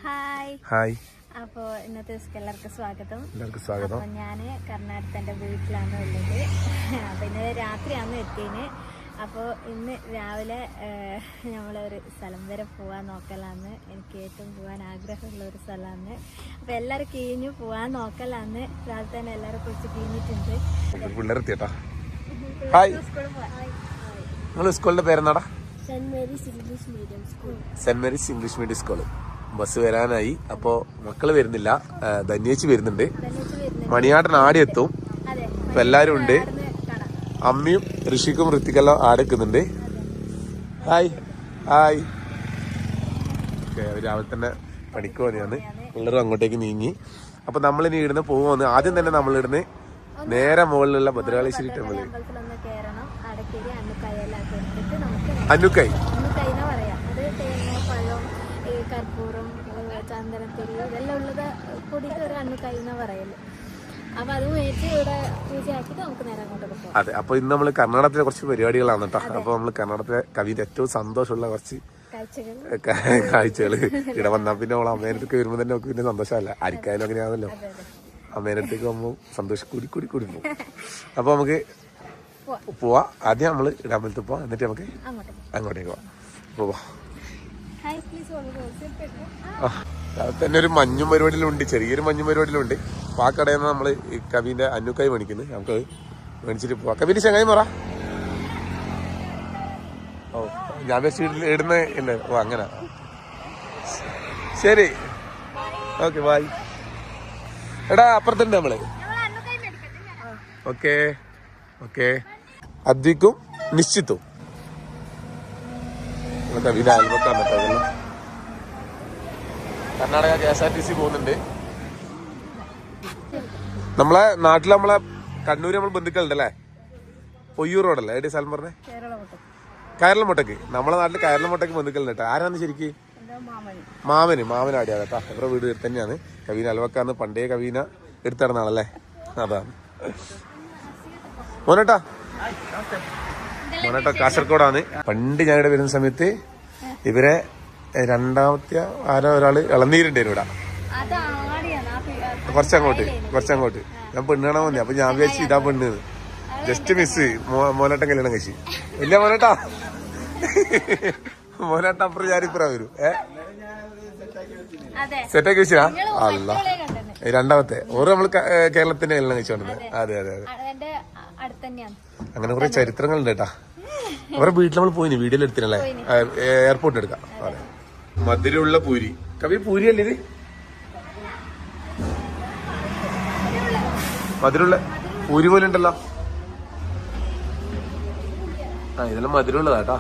Hi. അപ്പോ ഇന്നത്തെ എല്ലാവർക്കും സ്വാഗതം. അപ്പൊ ഞാന് കർണാടകത്തിന്റെ വീട്ടിലാണ് ഉള്ളത്. അപ്പൊ ഇന്നലെ രാത്രിയാണ് എത്തിയത്. അപ്പോൾ ഇന്ന് രാവിലെ നമ്മളൊരു സ്ഥലം വരെ പോകാൻ നോക്കലാന്ന്. എനിക്ക് ഏറ്റവും പോകാൻ ആഗ്രഹമുള്ള ഒരു സ്ഥലമാണ്. അപ്പോൾ എല്ലാവരും കീഞ്ഞു പോകാൻ നോക്കലാന്ന്. രാവിലെ തന്നെ എല്ലാവരും കുറിച്ച് കീഞ്ഞിട്ടുണ്ട്. സ്കൂളിന്റെ പേരെന്നാടാ? Saint Mary's English medium school. Saint Mary's English medium school. Bus വരാനായി. അപ്പോൾ മക്കള് വരുന്നില്ല, ധന്യേച്ചി വരുന്നുണ്ട്, മണിയാട്ടൻ ആടി എത്തും. അപ്പൊ എല്ലാരും ഉണ്ട്. അമ്മയും ഋഷിക്കും ഋത്തിക്കെല്ലാം ആടെക്കുന്നുണ്ട്. Hi hi. രാവിലെ തന്നെ പണിക്ക് പോന്നെയാണ്. പിള്ളേരും അങ്ങോട്ടേക്ക് നീങ്ങി. അപ്പൊ നമ്മളിനി ഇവിടുന്ന് പോകുമെന്ന് ആദ്യം തന്നെ നമ്മളിവിടുന്ന് നേരെ മുകളിലുള്ള ഭദ്രകാളീശ്വരി ടെമ്പിള്. അന്നുക്കൈ കർപ്പൂരം, ചന്ദനത്തിരി ഇതെല്ലാം ഉള്ളത് കൂടിയിട്ട് ഒരു അണ്ണുക്കൈ എന്നാ പറയല്. അപ്പൊ അത് മേടിച്ച് ഇവിടെ പൂജയാക്കിട്ട് നമുക്ക് നേരെ അങ്ങോട്ട് പോകാം. അതെ. അപ്പൊ ഇന്ന് നമ്മള് കർണാടകത്തിലെ കുറച്ച് പരിപാടികളാണ് കേട്ടോ. അപ്പൊ നമ്മള് കർണാടകത്തിലെ കവിന്റെ ഏറ്റവും സന്തോഷമുള്ള കുറച്ച് കാഴ്ചകള് ഇവിടെ വന്നാൽ പിന്നെ അവളെ അമ്മേൻ്റെ അടുത്തേക്ക് വരുമ്പോ തന്നെ നമുക്ക് പിന്നെ സന്തോഷമല്ല. ആരിക്കായാലും അങ്ങനെയാണല്ലോ. അമ്മേൻ്റെ അടുത്തേക്ക് പോകുമ്പോൾ സന്തോഷം കൂടി പോകും. അപ്പൊ നമുക്ക് പോവാ. ആദ്യം നമ്മള് ഇടാമ്പലത്ത് പോവാം, എന്നിട്ട് നമുക്ക് അങ്ങോട്ടേക്ക് പോവാം. തന്നെ ഒരു മഞ്ഞും പരിപാടിയിലുണ്ട്, ചെറിയൊരു മഞ്ഞും പരിപാടിയിലുണ്ട്. അപ്പൊ ആ കടയിൽ നിന്ന് നമ്മള് ഈ കവിന്റെ അന്നുക്കായി മേടിക്കുന്നത്. നമുക്ക് മേടിച്ചിട്ട് പോവാം. കവിന്റെ ചങ്ങായി പറ. ഓ, ഞാൻ ഇടുന്ന ഇല്ല. ഓ അങ്ങനെ. ശരി, ഓക്കെ, ബൈ. എടാ അപ്പുറത്തുണ്ട് നമ്മള്. Okay okay. അദ്വിക്കും നിശ്ചിത്തും കവിന്റെ അയൽവക്കാണ് കേട്ടോ. കർണാടക KSRTC പോകുന്നുണ്ട്. നമ്മളെ നാട്ടിൽ നമ്മളെ കണ്ണൂര് നമ്മൾ ബന്ധുക്കളുണ്ടല്ലേ? പൊയ്യൂർ റോഡല്ലേ? എവിടെ സ്ഥലം പറഞ്ഞേ? കയറലമുട്ടക്ക്. നമ്മളെ നാട്ടിൽ കയറലമുട്ടക്ക് ബന്ധുക്കളുണ്ട് കേട്ടോ. ആരാന്ന് ശരിക്ക്? മാമനാടിയാ കേട്ടാ. ഇവരുടെ വീട് തന്നെയാണ്. കവീന അയൽവക്കാന്ന്. പണ്ടേ കവീന എടുത്തിടന്നാണല്ലേ? അതാണ് മോനേട്ടാ. കാസർഗോഡാണ്. പണ്ട് ഞാനിവിടെ വരുന്ന സമയത്ത് ഇവരെ രണ്ടാമത്തെ ആരോ ഒരാള് ഇളനീരുണ്ടായിരുന്നു ഇവിടെ. കുറച്ചങ്ങോട്ട് ഞാൻ പെണ്ണ് കാണാൻ വന്നേ. അപ്പൊ ഞാൻ വിചാരിച്ചു ഇതാ പെണ്ണ്. Just miss. മോനേട്ടൻ കല്യാണം കഴിച്ചു. ഇല്ല മോനേട്ടാ. മോനേട്ട അപ്പുറം ഞാനിപ്പുറ വരും. സെറ്റാക്കി വെച്ചാ അല്ല. രണ്ടാമത്തെ ഓരോ നമ്മള് കേരളത്തിന്റെ കല്യാണം കഴിച്ചോണ്ടിരുന്നത്. അതെ. അങ്ങനെ കുറെ ചരിത്രങ്ങളുണ്ട് കേട്ടാ. അവരുടെ വീട്ടിൽ നമ്മൾ പോയിന്. വീഡിയോയിൽ എടുത്തിനല്ലേ? എയർപോർട്ട് എടുക്കാം. അതെ. മധുരമുള്ള പൂരി. കവി പൂരി അല്ലേ ഇത്? മധുരമുള്ള പൂരി പോലെ ഉണ്ടല്ലോ. ഇതെല്ലാം മധുരമുള്ളതാട്ടാ.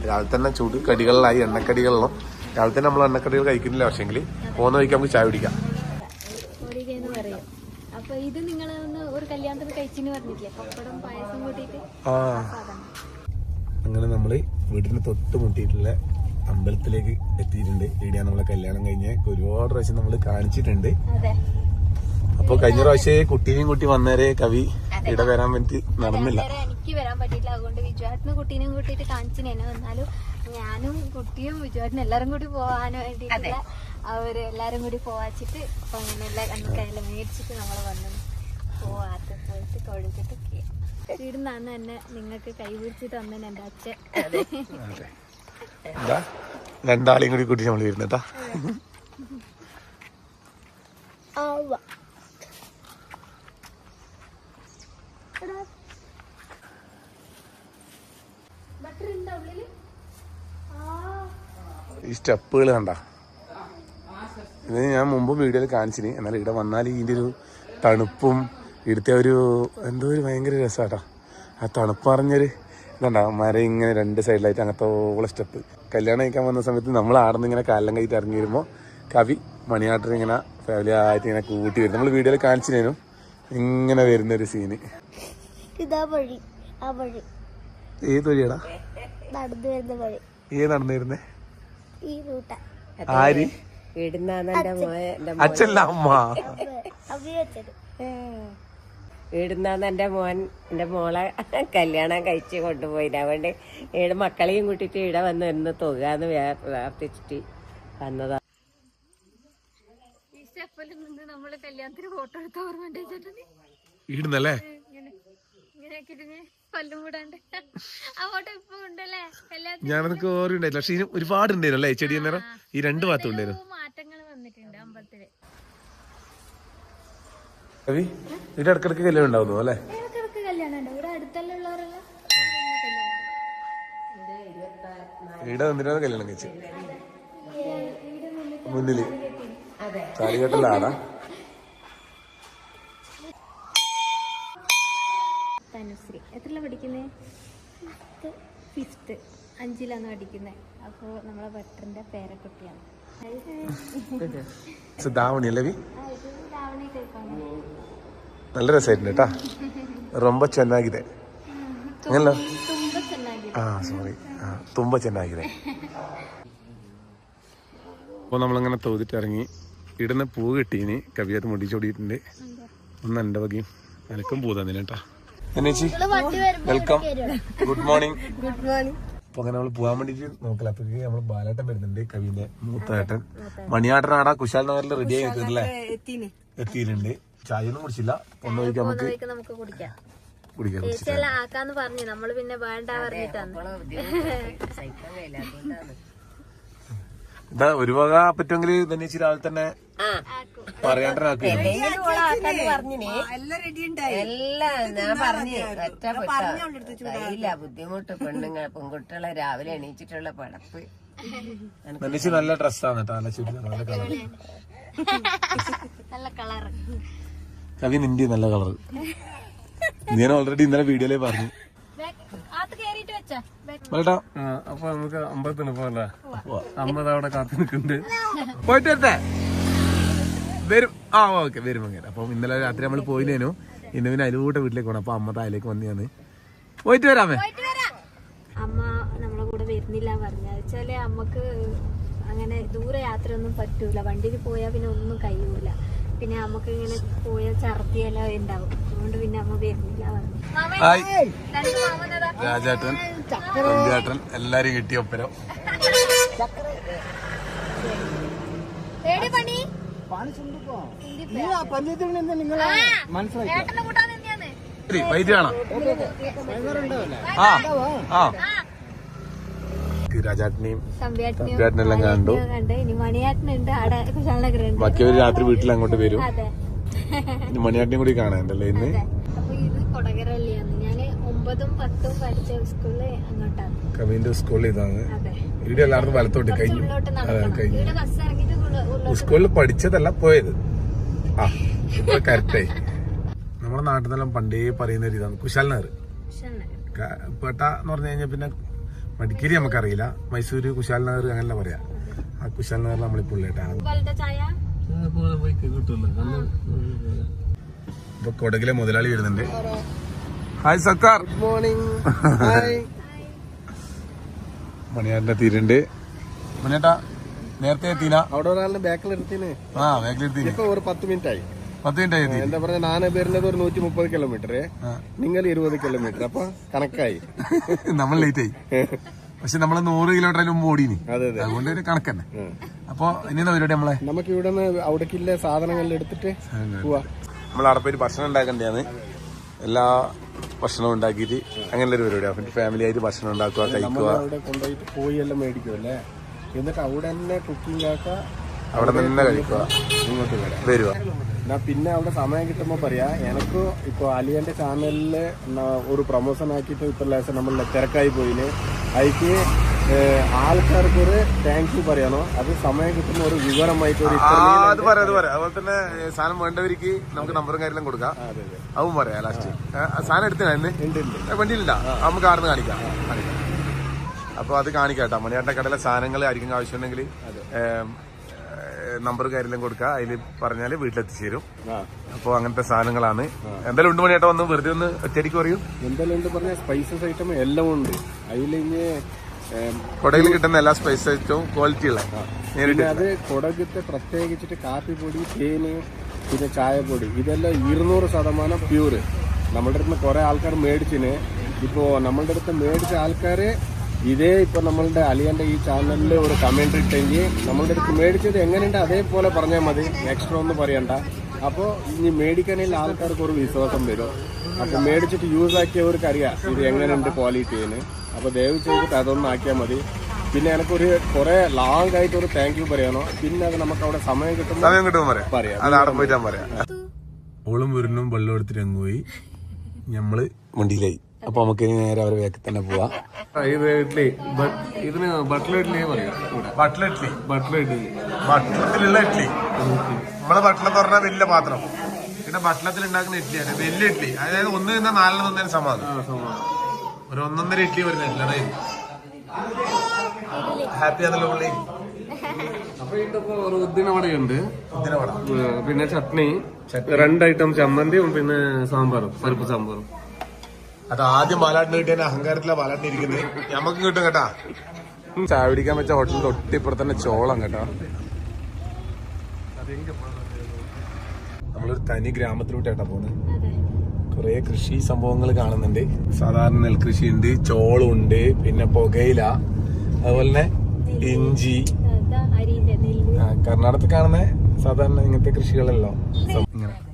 രാവിലെ തന്നെ ചൂട് കടികളിലായി, എണ്ണക്കടികളിലും. രാവിലെ തന്നെ നമ്മൾ എണ്ണക്കടികൾ കഴിക്കുന്നില്ല. പക്ഷെങ്കിൽ പോകുന്ന വഴിക്ക് നമുക്ക് ചായ കുടിക്കാം. അങ്ങനെ നമ്മള് വീടിന് തൊട്ട് മുട്ടിയിട്ടുള്ള അമ്പലത്തിലേക്ക് എത്തിയിട്ടുണ്ട്. ഇവിടെയാണ് നമ്മളെ കല്യാണം കഴിഞ്ഞ് ഒരുപാട് പ്രാവശ്യം നമ്മള് കാണിച്ചിട്ടുണ്ട്. അപ്പൊ കഴിഞ്ഞ പ്രാവശ്യം കുട്ടീനെയും കൂട്ടി വന്നേരെ കവി ഇവിടെ വരാൻ വേണ്ടി നടന്നില്ല. എനിക്ക് വരാൻ പറ്റിയില്ല. അതുകൊണ്ട് വിജുവാട്ടിന് കുട്ടീനെയും കൂട്ടിയിട്ട് കാണിച്ചിനേനു. എന്നാലും ഞാനും കുട്ടിയും വിജുവാട്ടിനും എല്ലാരും കൂടി പോവാൻ വേണ്ടിട്ട് അവര് എല്ലാരും കൂടി പോവാച്ചിട്ട് അപ്പൊ അങ്ങനെ എല്ലാ മേടിച്ചിട്ട് നമ്മള് വന്നു. പോവാത്ത പോയിട്ട് കൊഴുത്തിട്ടൊക്കെ ഇവിടുന്നാണ് എന്നെ നിങ്ങൾക്ക് കൈപിടിച്ചിട്ട് വന്നെ എന്റെ അച്ഛൻ. രണ്ടാളെയും കൂടി കൂട്ടി നമ്മൾ വരുന്നേട്ടാ. ഈ സ്റ്റെപ്പുകൾ കണ്ട. ഇത് ഞാൻ മുമ്പ് വീഡിയോയിൽ കാണിച്ചിന്. എന്നാൽ ഇവിടെ വന്നാൽ ഇതിൻ്റെ ഒരു തണുപ്പും ഇവിടുത്തെ ഒരു എന്തോ ഒരു ഭയങ്കര രസമാട്ടോ. ആ തണുപ്പ് പറഞ്ഞൊരു ഇതുണ്ടാ. മരം ഇങ്ങനെ രണ്ട് സൈഡിലായിട്ട് അങ്ങനത്തോളം സ്റ്റെപ്പ്. കല്യാണം കഴിക്കാൻ വന്ന സമയത്ത് നമ്മൾ ആടുന്ന് ഇങ്ങനെ കാലം കഴിയിട്ട് ഇറങ്ങി വരുമ്പോൾ കവി മണിയാട്ടൻ ഇങ്ങനെ ഫാമിലി ആയിട്ട് ഇങ്ങനെ കൂട്ടി വരും. നമ്മൾ വീഡിയോയിൽ കാണിച്ചിനു ഇങ്ങനെ വരുന്നൊരു സീന്. ഏത് വഴിയാടാ? നടന്നു വരുന്നേ? ആര്? അച്ഛല്ല അമ്മ. ഈടുന്നാന്ന് എൻ്റെ മോളെ കല്യാണം കഴിച്ച് കൊണ്ടുപോയില്ല. അതുകൊണ്ട് ഈട് മക്കളെയും കൂട്ടിയിട്ട് ഇവിടെ വന്ന് എന്ന് തുകാന്ന് പ്രാർത്ഥിച്ചിട്ട് വന്നതാ. നമ്മള് കല്യാണത്തിന് ഫോട്ടോ എടുത്ത ഓർമ്മ ഇടുന്നല്ലേ ഞാനതൊക്കെ ഓർമ്മയുണ്ടായില്ല. പക്ഷെ ഇതിന് ഒരുപാട് ഉണ്ടായിരുന്നു അല്ലേ ചെടി നേരം ഈ രണ്ട് ഭാഗത്തും ഉണ്ടായിരുന്നു. മാറ്റങ്ങൾ വന്നിട്ടുണ്ട് അമ്പലത്തില്. രവി ഇതിന്റെ ഇടക്കിടക്ക് കല്യാണം ഉണ്ടാവുന്നു അല്ലേ? ഇടക്കിടക്ക് കല്യാണം ഉണ്ട്. ഇവിടെ അടുത്തല്ലേ ഉള്ളവരെല്ലാം ഇവിടെ വന്നിട്ടാണ് കല്യാണം കഴിച്ചത്. മുന്നില് താലികെട്ടലാടാ. തനുശ്രീ എത്രല്ല പഠിക്കുന്നേ? 5th 5ലാണ് പഠിക്കുന്നത്. അപ്പോ നമ്മളെ ഭട്ടറിന്റെ പേരക്കുട്ടിയാണ്. ധാവണി അല്ലേ? ഇത് ധാവണി ടൈപ്പാണ്. നല്ല രസമായിട്ടുണ്ട് കേട്ടാ. ரொம்ப ಚೆನ್ನಾಗಿದೆ അങ്ങനല്ലോ. ತುಂಬಾ ಚೆನ್ನಾಗಿದೆ. സോറി തുമ്പ ചെന്നാಗಿದೆ. അപ്പോൾ നമ്മളിങ്ങനെ തോതിട്ട് ഇറങ്ങി. ഇടുന്ന പൂ കിട്ടീനി കവിയത്ത് മുടിച്ചോടിയിട്ടുണ്ട്. ഒന്ന് എൻ്റെ വകയും എനക്കും പൂ തന്നെ കേട്ടാ. Welcome, good morning. അപ്പൊ അങ്ങനെ നമ്മള് പോകാൻ വേണ്ടിട്ട് നോക്കല. അപ്പൊ നമ്മള് ബാലേട്ടൻ വരുന്നുണ്ട്, കവിന്റെ മൂത്തേട്ടൻ. മണിയാട്ടനാടാ കുശാൽ നഗറിൽ റെഡി ആയി നിൽക്കുന്നില്ലേ? എത്തിയിട്ടുണ്ട്. ചായ ഒന്നും കുടിച്ചില്ല. ഒന്ന് വഴിക്ക് നമുക്ക് കുടിക്കാം. ആക്കാന്ന് പറഞ്ഞു. നമ്മള് പിന്നെ വേണ്ട പറഞ്ഞിട്ടാണ്. ഇതാ ഒരു വക പറ്റുമെങ്കിൽ തന്നെ രാവിലെ തന്നെ പറയാണ്ടനാക്കി. ഞാൻ പറഞ്ഞില്ല ബുദ്ധിമുട്ട് പെൺകുട്ടികളെ രാവിലെ എണീച്ചിട്ടുള്ള പടപ്പ്. നനീച്ച് നല്ല ഡ്രസ്സാണ് കേട്ടോ. നല്ല ചുരിദാർ, നല്ല കളർ. നല്ല കളർ. കവി നിന്റെ നല്ല കളർ. ഞാൻ ഓൾറെഡി ഇന്നലെ വീഡിയോയിലേ പറഞ്ഞു. അപ്പൊ നമുക്ക് അമ്പലത്തിന് പോകല്ലേ? അമ്മ അവിടെ കാത്തു നിൽക്കുന്നുണ്ട്. പോയിട്ട് വരട്ടെ? വരും. ഓക്കെ വരും അങ്ങനെ. അപ്പൊ ഇന്നലെ രാത്രി നമ്മൾ പോയിനേനു. ഇന്ന് പിന്നെ അലുകൂട്ട വീട്ടിലേക്ക് പോകണം. അപ്പൊ അമ്മ താഴേക്ക് വന്നു. പോയിട്ട് വരാമേ. അമ്മ നമ്മളെ കൂടെ വരുന്നില്ല പറഞ്ഞ വെച്ചാല് അമ്മക്ക് അങ്ങനെ ദൂരെ യാത്ര ഒന്നും പറ്റൂല. വണ്ടിയിൽ പോയാൽ പിന്നെ ഒന്നും കഴിയൂല. പിന്നെ നമുക്ക് ഇങ്ങനെ പോയാൽ ഛർദിയെല്ലാം ഉണ്ടാവും. അതുകൊണ്ട് പിന്നെ അമ്മ വരുന്നില്ല പറഞ്ഞു. രാജാട്ടൻ തമ്പിയാട്ടൻ എല്ലാരും കിട്ടിയ ഒപ്പരം. വൈറ്റ് കാണാം. രാജാട്ടിനെയും തമ്പിയാട്ടനെല്ലാം കണ്ടു. ബാക്കിയവര് രാത്രി വീട്ടിൽ അങ്ങോട്ട് വരും. മണിയാട്ടിനെയും കൂടി കാണാണ്ടല്ലേ ഇന്ന്? കവിന്റെ സ്കൂളിൽ ഇതാണ്. ഇവിടെ എല്ലാവർക്കും വലത്തോട്ട് കഴിഞ്ഞു. സ്കൂളിൽ പഠിച്ചതല്ല പോയത്. ഇപ്പൊ കറക്റ്റായി. നമ്മുടെ നാട്ടിൽ നിന്നെല്ലാം പണ്ടേ പറയുന്ന ഒരു ഇതാണ് കുശാൽ നഗർ. പേട്ട എന്ന് പറഞ്ഞു കഴിഞ്ഞാൽ പിന്നെ മടിക്കേരി നമുക്കറിയില്ല. മൈസൂര് കുശാൽ നഗർ അങ്ങനെയല്ല പറയാ. ആ കുശാൽ നഗർ നമ്മളിപ്പോൾ ഉള്ളേട്ടാണ്. ഇപ്പൊ കൊടകിലെ മുതലാളി വരുന്നുണ്ട്. ഹായ് സർക്കാർ. Good morning. മണിയാട്ടിന്റെ തീരുണ്ട്. മണിയേട്ടാ നേരത്തെ എത്തിനാ? അവിടെ ഒരാളിന് ബാക്കിലെടുത്തിന്. ബാക്കിലെടുത്തിന്. ഇപ്പൊ ഒരു 10 മിനിറ്റ് ആയി. 10 മിനിറ്റ് ആയി. എന്താ പറഞ്ഞ ഞാൻ വരുന്നത് ഒരു 130 കിലോമീറ്റർ, നിങ്ങൾ 20 കിലോമീറ്റർ. അപ്പൊ കണക്കായി. നമ്മൾ ലേറ്റ് ആയി. പക്ഷെ നമ്മള് 100 കിലോമീറ്റർ മുമ്പ് ഓടിനി. അതുകൊണ്ട് ഒരു കണക്കന്നെ. അപ്പൊ ഇനി എന്താ പരിപാടി? നമ്മളെ നമുക്ക് ഇവിടെ നിന്ന് അവിടേക്കില്ല സാധനങ്ങളിൽ എടുത്തിട്ട് പോവാ. നമ്മൾ അവിടെ പോയിട്ട് ഭക്ഷണം ഉണ്ടാക്കണ്ടേന്ന്. എല്ലാ ഭക്ഷണം ഉണ്ടാക്കിയിട്ട് അങ്ങനെ ഒരു പരിപാടി. ഫാമിലി ആയിട്ട് ഭക്ഷണം ഉണ്ടാക്കുക, കഴിക്കുക. അവിടെ കൊണ്ടുപോയിട്ട് കോഴിയെല്ലാം മേടിക്കുമല്ലേ, എന്നിട്ട് അവിടെ തന്നെ കുക്കിംഗ് ആക്കുക, അവിടെ തന്നെ കഴിക്കുക, ഇങ്ങോട്ട് വരുക. പിന്നെ അവിടെ സമയം കിട്ടുമ്പോ പറയാ. എനിക്ക് ഇപ്പൊ അലിയന്റെ ചാനലില് ഒരു പ്രൊമോഷൻ ആക്കിയിട്ട് ഇപ്പൊ ലേശം നമ്മൾ തിരക്കായി പോയിന്. അതിക്ക് ആൾക്കാർക്ക് ഒരു താങ്ക് യു പറയണോ? അത് സമയം കിട്ടുന്ന ഒരു വിവരമായിട്ട് ഒരു അത് പറയാം. അതുപോലെ തന്നെ സാധനം വേണ്ടവർക്ക് നമുക്ക് നമ്പറും കാര്യമെല്ലാം കൊടുക്കാം. അതും പറയാം. ലാസ്റ്റ് സാധനം എടുത്തില്ല വണ്ടിയിലില്ല, നമുക്ക് ആടുന്ന് കാണിക്കാം. അപ്പൊ അത് കാണിക്കാം കേട്ടോ. മണിയാട്ട കടയിലെ സാധനങ്ങൾ ആയിരിക്കും ആവശ്യമുണ്ടെങ്കിൽ നമ്പർ കാര്യമെല്ലാം കൊടുക്കുക. അതിൽ പറഞ്ഞാല് വീട്ടിലെത്തിച്ചേരും. അപ്പൊ അങ്ങനത്തെ സാധനങ്ങളാണ്. എന്തായാലും ഉണ്ട് മണിയാട്ടം വന്ന് വെറുതെ ഒന്ന് ഒറ്റയ്ക്ക് പറയും. എന്തെല്ലാം ഉണ്ട് പറഞ്ഞ സ്പൈസസ് ഐറ്റം എല്ലാം ഉണ്ട്. അതിൽ കൊടകിൽ കിട്ടുന്ന എല്ലാ സ്പൈസ് ഐറ്റവും ക്വാളിറ്റി ഉള്ള നേരിട്ട്. അത് കൊടകത്തെ പ്രത്യേകിച്ചിട്ട് കാപ്പിപ്പൊടി, തേന്, പിന്നെ ചായപ്പൊടി ഇതെല്ലാം 200% പ്യൂര്. നമ്മളുടെ അടുത്ത് കുറെ ആൾക്കാർ മേടിച്ചിന്. ഇപ്പോൾ നമ്മളുടെ അടുത്ത് മേടിച്ച ആൾക്കാർ ഇതേ ഇപ്പോൾ നമ്മളുടെ അലിയന്റെ ഈ ചാനലിൽ ഒരു കമന്റ് ഇട്ടെങ്കിൽ നമ്മളുടെ അടുത്ത് മേടിച്ചത് എങ്ങനെയുണ്ട് അതേപോലെ പറഞ്ഞാൽ മതി, എക്സ്ട്രാ ഒന്നും പറയണ്ട. അപ്പോൾ ഇനി മേടിക്കാനുള്ള ആൾക്കാർക്ക് ഒരു വിശ്വാസം വരും. അപ്പോൾ മേടിച്ചിട്ട് യൂസ് ആക്കിയവർക്ക് അറിയാം ഇത് എങ്ങനെയുണ്ട് ക്വാളിറ്റിന്ന്. അപ്പോൾ ദയവ് ചെയ്തിട്ട് അതൊന്നും ആക്കിയാൽ മതി. പിന്നെ എനിക്കൊരു കുറെ ലോങ് ആയിട്ട് ഒരു താങ്ക് യു പറയണോ. പിന്നെ അത് നമുക്ക് അവിടെ സമയം കിട്ടുമ്പോൾ പറയാം. ഓളും വീടിനും വെള്ളം എടുത്തിട്ട് അങ്ങ് പോയി, നമ്മള് വണ്ടിയിലായി. അപ്പൊ നമുക്ക് ഇനി നേരെ അവരെ വേഗത്തിൽ തന്നെ പോവാം. ഇത് ഇഡ്ലി, ഇതിന് ബട്ടർ ഇഡ്ലിയെ പറയാം. ബട്ടർ ഇഡ്ലി, ബട്ടറിലുള്ള ഇഡ്ലി. നമ്മളെ ബട്ടലെന്ന് പറഞ്ഞാൽ വലിയ പാത്രം, പിന്നെ ബട്ടലത്തിൽ ഉണ്ടാക്കുന്ന ഇഡ്ലിയാണ് വലിയ ഇഡ്ലി. അതായത് ഒന്ന് നിന്നാ 4 തന്നതിന് സമാധാനം. ഒരു 1.5 ഇഡ്ലി വരുന്നില്ല. ഹാപ്പി ആണല്ലോ പുള്ളി. അപ്പൊ ഇതിപ്പോ ഒരു ഉദ്ദിനവടയുണ്ട്, പിന്നെ ചട്നി, 2 ഐറ്റം ചമ്മന്തിയും പിന്നെ സാമ്പാറും, പരിപ്പ് സാമ്പാറും. അത് ആദ്യം ബാലാട്ടിന് കിട്ടിയ അഹങ്കാരത്തിലാ ബാലാട്ടിന് ഇരിക്കുന്നത്. ഞമ്മക്കും കിട്ടും കേട്ടാ. ചായ പിടിക്കാൻ വെച്ച ഹോട്ടലിൽ തൊട്ടിപ്പുറത്ത് തന്നെ ചോളം കേട്ടോ. നമ്മളൊരു തനി ഗ്രാമത്തിലോട്ടാ പോകുന്നത്. കുറെ കൃഷി സംഭവങ്ങൾ കാണുന്നുണ്ട്. സാധാരണ നെൽകൃഷി ഉണ്ട്, ചോളമുണ്ട്, പിന്നെ പുകയില, അതുപോലെ തന്നെ ഇഞ്ചി. കർണാടകത്തിൽ കാണുന്ന സാധാരണ ഇങ്ങനത്തെ കൃഷികളല്ലോ.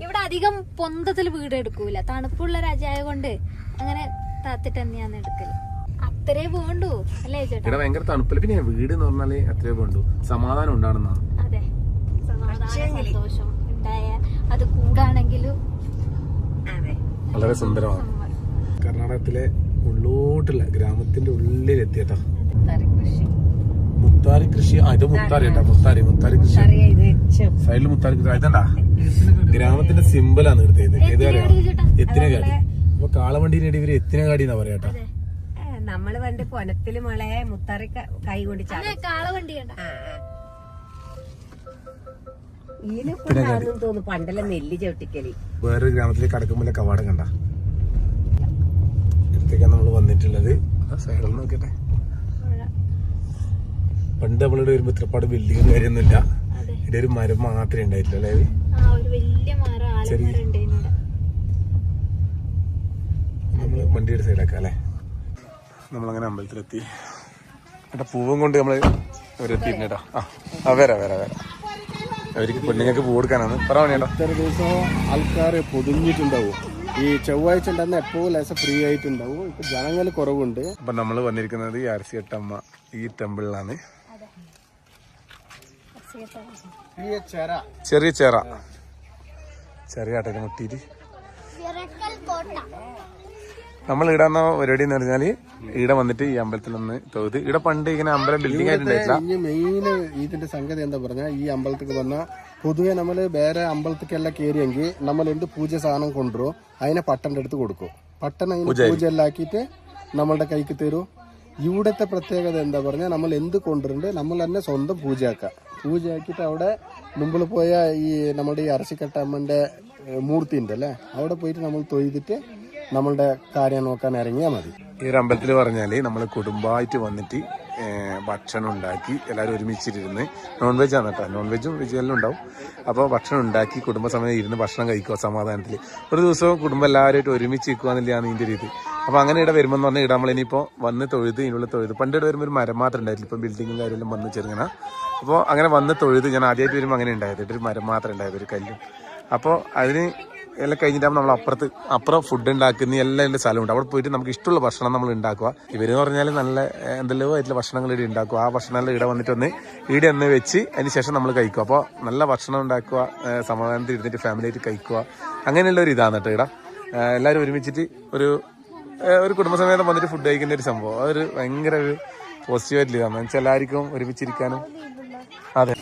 ഇവിടെ അധികം പൊന്തത്തിൽ വീട് എടുക്കൂല, തണുപ്പുള്ള രാജ്യമായ കൊണ്ട് അങ്ങനെ താത്തിട്ട് തന്നെയാണ് എടുക്കല്. അത്രേ വേണ്ടു അല്ലേ ചേട്ടാ? ഇവിടെ ഭയങ്കര തണുപ്പില്ല. പിന്നെ വീട് എന്ന് പറഞ്ഞാല് അത്രേ വേണ്ടു, സമാധാനം ഉണ്ടാണെന്നാണ്. അതെ, സന്തോഷം ഉണ്ടായ അത് കൂടാണെങ്കിലും വളരെ സുന്ദരമാണ്. കർണാടകത്തിലെ ഉള്ളോട്ടുള്ള ഗ്രാമത്തിന്റെ ഉള്ളിലെത്തിയട്ടാ മുത്താരി കൃഷി. ഇത് മുത്താരി കേട്ടാ, മുത്താരി കൃഷി. സൈഡിൽ മുത്താരി കൃഷി. ഇതണ്ടാ ഗ്രാമത്തിന്റെ സിമ്പിളാണ് എടുത്തത്. ഏത് എത്തിനകാടി. അപ്പൊ കാളവണ്ടിന്റെ ഇവര് എത്തിനകാടി എന്നാ പറയാട്ടാ. നമ്മള് പണ്ട് പൊനത്തില് മോളെ മുത്താറി കൈ കൊണ്ട് കാളവണ്ടി തോന്നുന്നു പണ്ടെല്ലാം നെല്ല് ചവിട്ടിക്കല്. വേറൊരു ഗ്രാമത്തിലേക്ക് കടക്കുമ്പോൾ കവാടം കണ്ട ഇടത്തേക്കാണ് നമ്മൾ വന്നിട്ടുള്ളത്. സൈഡിൽ നോക്കട്ടെ. പണ്ട് നമ്മളിവിടെ വരുമ്പോ ഇത്രപ്പാട് ബിൽഡിംഗ് കാര്യമൊന്നുമില്ല. ഇവിടെ ഒരു മരം മാത്രമേ ഉണ്ടായിട്ടില്ല അല്ലേ? നമ്മള് വണ്ടിയുടെ സൈഡാക്കാം അല്ലേ? നമ്മളങ്ങനെ അമ്പലത്തിലെത്തി. ഏട്ടാ പൂവും കൊണ്ട് നമ്മള് അവരെത്തിയിട്ടാ. വരാ അവർക്ക് പെണ്ണുങ്ങൾക്ക് പൂ കൊടുക്കാനാണ്. പറയാണോ ഇത്ര ദിവസം ആൾക്കാർ പൊതിഞ്ഞിട്ടുണ്ടാവും. ഈ ചൊവ്വാഴ്ച ഉണ്ടാകുന്ന എപ്പോഴും ലേശം ഫ്രീ ആയിട്ടുണ്ടാവും. ഇപ്പൊ ജനങ്ങൾ കുറവുണ്ട്. അപ്പൊ നമ്മള് വന്നിരിക്കുന്നത് ഈ അരസിയട്ടമ്മ ഈ ടെമ്പിളിലാണ്. ചെറിയ ആട്ടൊക്കെ മുട്ടിയിട്ട് നമ്മൾ ഇടാന്ന പരിപാടി എന്ന് പറഞ്ഞാല് ഇവിടെ വന്നിട്ട് ഈ അമ്പലത്തിൽ ഒന്ന് തൊഴുത്. ഇവിടെ പണ്ട് ഇങ്ങനെ അമ്പലം ബിൽഡിംഗ് ആയിട്ടുണ്ടായിട്ടില്ല. ഇനി മെയിൻ ഇതിന്റെ സംഗതി എന്താ പറഞ്ഞാൽ, ഈ അമ്പലത്തിൽ വന്ന പൊതുവെ നമ്മള് വേറെ അമ്പലത്തിക്കെല്ലാം കയറിയെങ്കിൽ നമ്മൾ എന്ത് പൂജ സാധനം കൊണ്ടുവരും അതിനെ പട്ടന്റെ അടുത്ത് കൊടുക്കും. പട്ടൻ അതിന് പൂജ എല്ലാം ആക്കിയിട്ട് നമ്മളുടെ കൈക്ക് തരും. ഇവിടുത്തെ പ്രത്യേകത എന്താ പറഞ്ഞാൽ, നമ്മൾ എന്ത് കൊണ്ടുവരുന്നുണ്ട് നമ്മൾ തന്നെ സ്വന്തം പൂജയാക്കിയിട്ട് അവിടെ മുമ്പിൽ പോയ ഈ നമ്മുടെ ഈ അരസിക്കട്ടമ്മന്റെ മൂർത്തി ഉണ്ട് അല്ലേ, അവിടെ പോയിട്ട് നമ്മൾ തൊഴുതിട്ട് നമ്മളുടെ കാര്യം നോക്കാൻ ഇറങ്ങിയാൽ മതി. ഈ ഒരു അമ്പലത്തിൽ പറഞ്ഞാല് നമ്മൾ കുടുംബമായിട്ട് വന്നിട്ട് ഭക്ഷണം ഉണ്ടാക്കി എല്ലാവരും ഒരുമിച്ചിരുന്ന്, നോൺ വെജ് ആണ് കേട്ടോ, നോൺ വെജും വെജിറ്റേറിയനും ഉണ്ടാവും. അപ്പോൾ ഭക്ഷണം ഉണ്ടാക്കി കുടുംബസമയം ഇരുന്ന് ഭക്ഷണം കഴിക്കുക സമാധാനത്തിൽ. ഒരു ദിവസവും കുടുംബം എല്ലാവരുമായിട്ട് ഒരുമിച്ച് നിൽക്കുക എന്നുള്ളതാണ് ഇതിൻ്റെ രീതി. അപ്പോൾ അങ്ങനെ ഇവിടെ വരുമ്പോൾ എന്ന് പറഞ്ഞാൽ ഇവിടെ നമ്മളിനിപ്പോൾ വന്ന് തൊഴുത് ഇതിനുള്ള തൊഴുത്. പണ്ട് ഇവിടെ വരുമ്പോൾ ഒരു മരം മാത്രം ഉണ്ടായിട്ടില്ല, ഇപ്പം ബിൽഡിങ്ങും കാര്യമെല്ലാം വന്ന് ചെറുങ്ങനെ. അപ്പോൾ അങ്ങനെ വന്ന് തൊഴുത് ഞാൻ ആദ്യമായിട്ട് വരുമ്പോൾ അങ്ങനെ ഉണ്ടായത്, ഒരു മരം മാത്രം ഉണ്ടായത്, ഒരു കല്ലും. അപ്പോൾ അതിന് എല്ലാം കഴിഞ്ഞിട്ടാകുമ്പോൾ നമ്മൾ അപ്പുറം ഫുഡ് ഉണ്ടാക്കുന്ന എല്ലാം എൻ്റെ സ്ഥലമുണ്ട്. അവിടെ പോയിട്ട് നമുക്ക് ഇഷ്ടമുള്ള ഭക്ഷണം നമ്മൾ ഉണ്ടാക്കുക. ഇവരെന്ന് പറഞ്ഞാൽ നല്ല എന്തെല്ലോ ആയിട്ടുള്ള ഭക്ഷണങ്ങൾ ഇവിടെ ഉണ്ടാക്കുക. ആ ഭക്ഷണമെല്ലാം ഇവിടെ വന്നിട്ടൊന്ന് ഇവിടെ ഒന്ന് വെച്ച് അതിന് ശേഷം നമ്മൾ കഴിക്കുക. അപ്പോൾ നല്ല ഭക്ഷണം ഉണ്ടാക്കുക, സമാധാനത്തിൽ ഇരുന്നിട്ട് ഫാമിലിയായിട്ട് കഴിക്കുക, അങ്ങനെയുള്ള ഒരു ഇതാണ് കേട്ടോ ഇവിടെ. എല്ലാവരും ഒരുമിച്ചിട്ട് ഒരു കുടുംബസമേതം വന്നിട്ട് ഫുഡ് കഴിക്കുന്ന ഒരു സംഭവം, അതൊരു ഭയങ്കര ഒരു പോസിറ്റീവായിട്ടുള്ള ഇതാണ്. എന്നുവെച്ചാൽ എല്ലാവർക്കും ഒരുമിച്ചിരിക്കാനും. അതെ,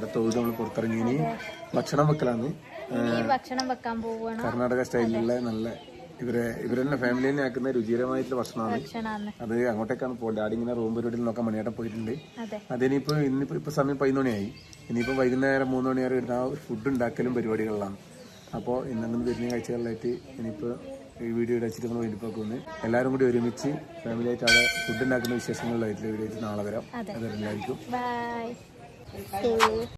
ഇവിടെ തൊഴുത് നമ്മൾ പുറത്തിറങ്ങി ഇനി ഭക്ഷണം വെക്കലാന്ന്. ഇനി ഭക്ഷണം വെക്കാൻ പോവാണ്. കർണാടക സ്റ്റൈലിലുള്ള നല്ല ഇവരെന്നെ ഫാമിലി തന്നെ ആക്കുന്ന രുചികരമായിട്ടുള്ള ഭക്ഷണമാണ്. അത് അങ്ങോട്ടേക്കാണ് പോകുന്നത്. ഡാഡി ഇങ്ങനെ റൂം പരിപാടിയിൽ നോക്കാൻ മണിയാട്ടം പോയിട്ടുണ്ട്. അതിനിപ്പോ ഇന്നിപ്പോ സമയം 11 മണിയായി. ഇനിയിപ്പോ വൈകുന്നേരം 3 മണി വരെ ഇടുന്ന ഫുഡ് ഉണ്ടാക്കലും പരിപാടികളിലാണ്. അപ്പോൾ ഇന്നങ്ങനെ വരുന്ന കാഴ്ചകളിലായിട്ട് ഇനിയിപ്പോൾ ഈ വീഡിയോ വെച്ചിട്ട് നമ്മൾ വലിപ്പമൊക്കെ എല്ലാവരും കൂടി ഒരുമിച്ച് ഫാമിലി ആയിട്ട് അവിടെ ഫുഡ് ഉണ്ടാക്കുന്ന വിശേഷങ്ങളിലായിട്ടുള്ള വീഡിയോ ആയിട്ട് നാളെ വരാം. അതെല്ലാവർക്കും ബൈ.